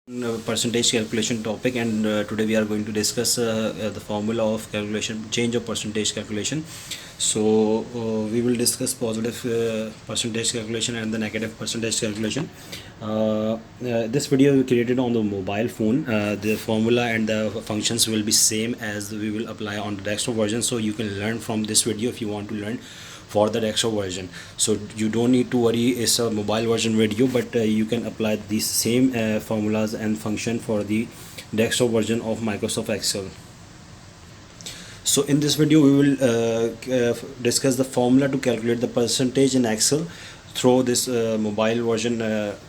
Percentage calculation topic, and today we are going to discuss the formula of calculation change of percentage calculation. So we will discuss positive percentage calculation and the negative percentage calculation. This video we created on the mobile phone. The formula and the functions will be same as we will apply on the desktop version, so you can learn from this video if you want to learn for the desktop version. So you don't need to worry, it's a mobile version video, but you can apply these same formulas and function for the desktop version of Microsoft Excel. So in this video we will discuss the formula to calculate the percentage in Excel through this mobile version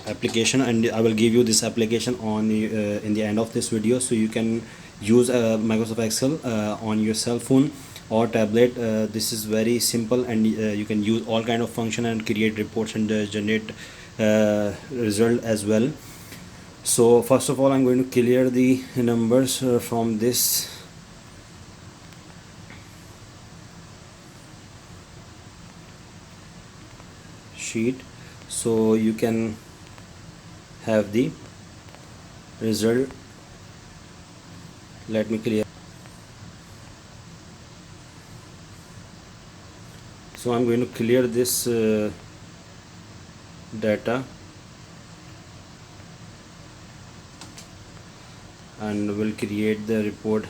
application, and I will give you this application on in the end of this video, so you can use Microsoft Excel on your cell phone or tablet. This is very simple, and you can use all kind of function and create reports and generate result as well. So first of all, I'm going to clear the numbers from this sheet, so you can have the result. Let me clear. So I'm going to clear this data, and we'll create the report.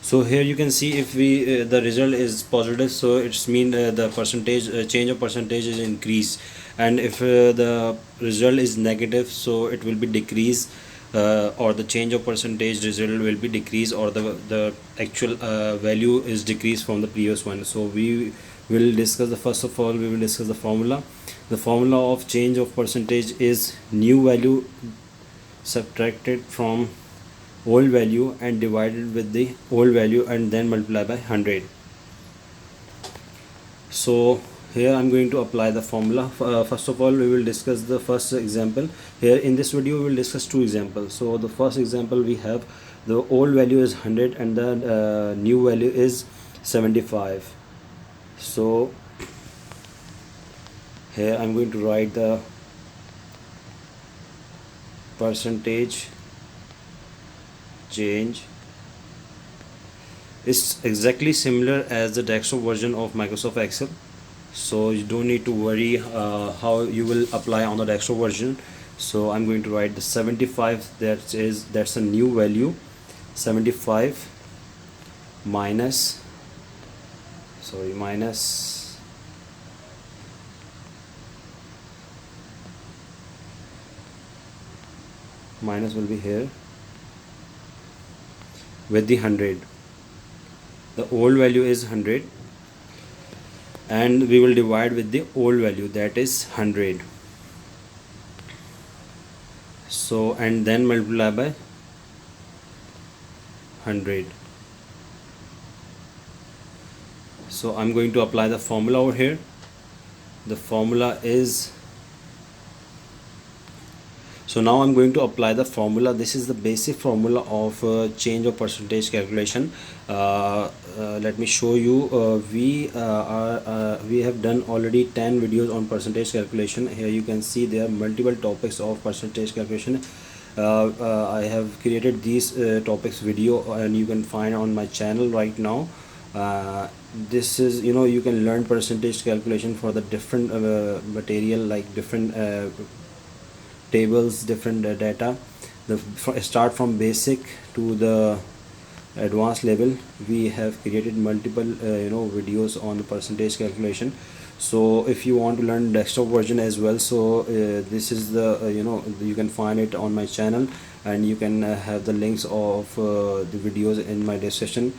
So here you can see if we the result is positive, so it's mean the percentage change of percentage is increase, and if the result is negative, so it will be decrease, or the change of percentage result will be decrease, or the actual value is decreased from the previous one. So we will discuss the first of all we will discuss the formula. The formula of change of percentage is new value subtracted from old value and divided with the old value and then multiply by 100. So here I'm going to apply the formula. First of all we will discuss the first example. Here in this video we will discuss two examples. So the first example, we have the old value is 100 and the new value is 75. So here I'm going to write the percentage change. It's exactly similar as the desktop version of Microsoft Excel, so you don't need to worry how you will apply on the desktop version. So I'm going to write the 75, that's a new value. 75 minus minus will be here with the 100. The old value is 100 and we will divide with the old value, that is 100. So and then multiply by 100. So I'm going to apply the formula over here. The formula is, so now I'm going to apply the formula. This is the basic formula of change of percentage calculation. Let me show you. We have done already 10 videos on percentage calculation. Here you can see there are multiple topics of percentage calculation. I have created these topics video, and you can find on my channel right now. This is, you can learn percentage calculation for the different material, like different tables, different data. Start from basic to the advanced level. We have created multiple videos on the percentage calculation. So if you want to learn desktop version as well, so this is the you can find it on my channel, and you can have the links of the videos in my description,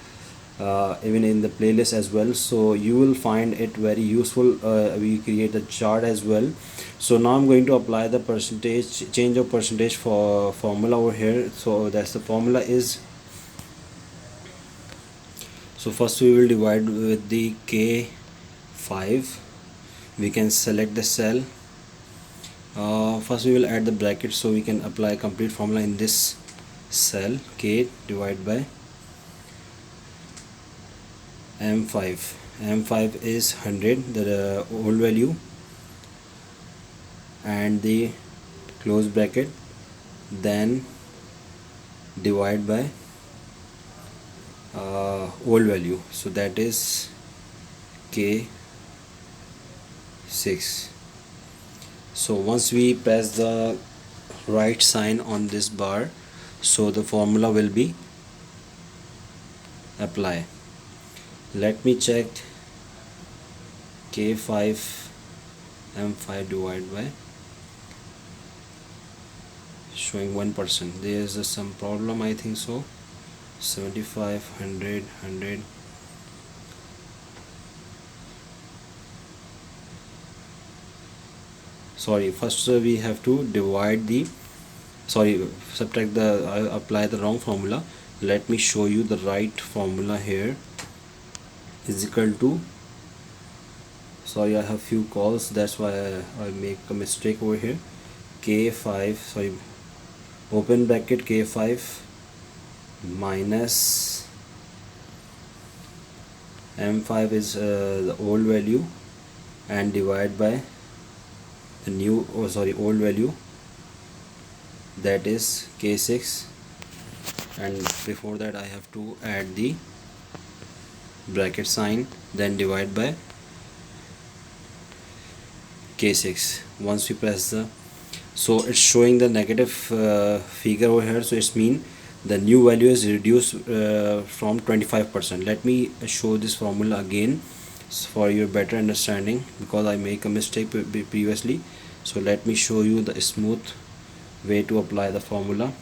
even in the playlist as well. So you will find it very useful. We create a chart as well. So now I'm going to apply the percentage change of percentage for formula over here. So that's the formula is, so first we will divide with the K5. We can select the cell. First we will add the bracket, so we can apply complete formula in this cell. K divided by M5. M5 is 100, the old value, and the close bracket, then divide by old value, so that is K6. So once we press the right sign on this bar, so the formula will be apply. Let me check K5 M5 divided by, showing 1%. There is some problem, I think so. 75, 100, 100. Sorry, first we have to divide the, sorry, subtract the, I apply the wrong formula. Let me show you the right formula here. Is equal to, sorry, I have few calls, that's why I make a mistake over here. K5, sorry, open bracket K5 minus M5 is the old value, and divide by the new, oh sorry, old value, that is K6, and before that I have to add the bracket sign, then divide by K6. Once we press the, so it's showing the negative figure over here, so it's mean the new value is reduced from 25%. Let me show this formula again for your better understanding, because I make a mistake previously. So let me show you the smooth way to apply the formula.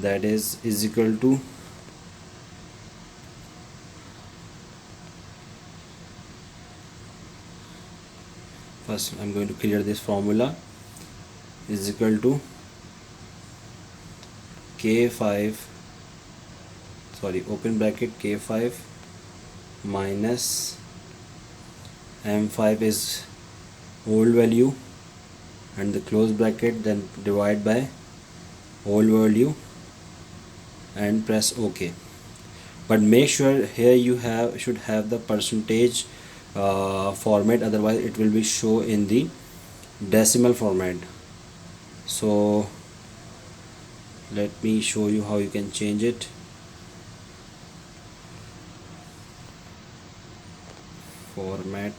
That is equal to, first I'm going to clear this formula, is equal to K5, sorry, open bracket K5 minus M5 is old value, and the close bracket, then divide by old value and press OK. But make sure here you should have the percentage format, otherwise it will be show in the decimal format. So let me show you how you can change it. Format,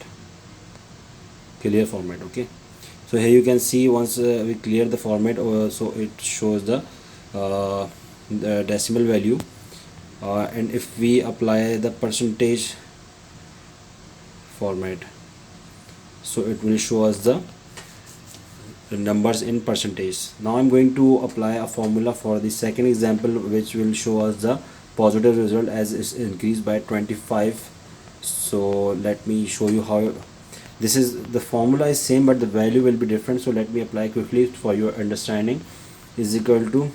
clear format. Okay, so here you can see once we clear the format, so it shows the decimal value, and if we apply the percentage format, so it will show us the numbers in percentage. Now I'm going to apply a formula for the second example, which will show us the positive result as is increased by 25. So let me show you how. This is, the formula is same but the value will be different, so let me apply quickly for your understanding. Is equal to,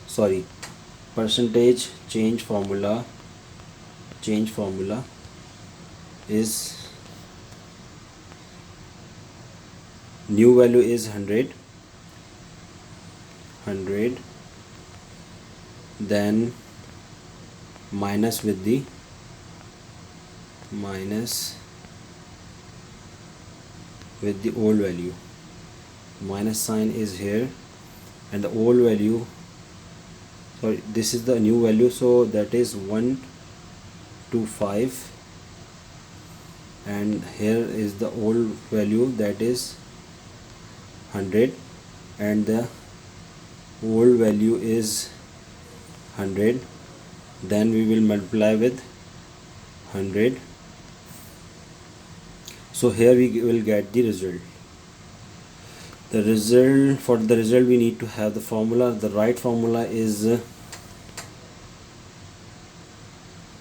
sorry, percentage change formula is, new value is 100, then minus with the old value, minus sign is here, and the old value, sorry, this is the new value, so that is 125, and here is the old value, that is 100, and the old value is 100, then we will multiply with 100. So here we will get the result. The result, for the result we need to have the formula. The right formula is,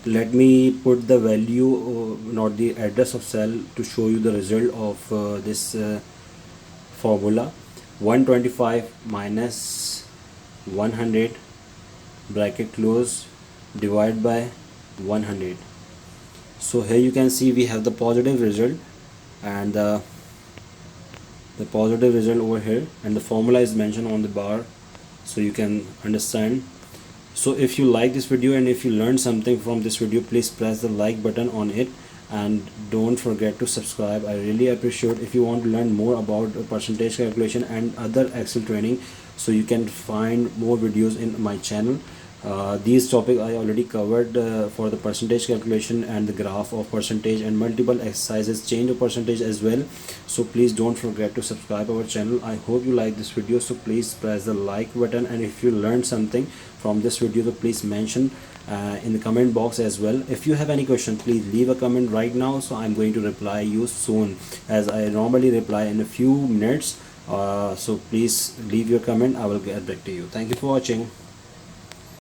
let me put the value, not the address of cell, to show you the result of this formula. 125 minus 100 bracket close, divide by 100. So here you can see we have the positive result, and the positive result over here, and the formula is mentioned on the bar, so you can understand. So if you like this video and if you learned something from this video, please press the like button on it, and don't forget to subscribe. I really appreciate. If you want to learn more about percentage calculation and other Excel training, so you can find more videos in my channel. These topic I already covered for the percentage calculation and the graph of percentage, and multiple exercises change of percentage as well. So please don't forget to subscribe our channel. I hope you like this video, so please press the like button, and if you learned something from this video, so please mention in the comment box as well. If you have any question, please leave a comment right now, so I'm going to reply you soon, as I normally reply in a few minutes. So please leave your comment, I will get back to you. Thank you for watching.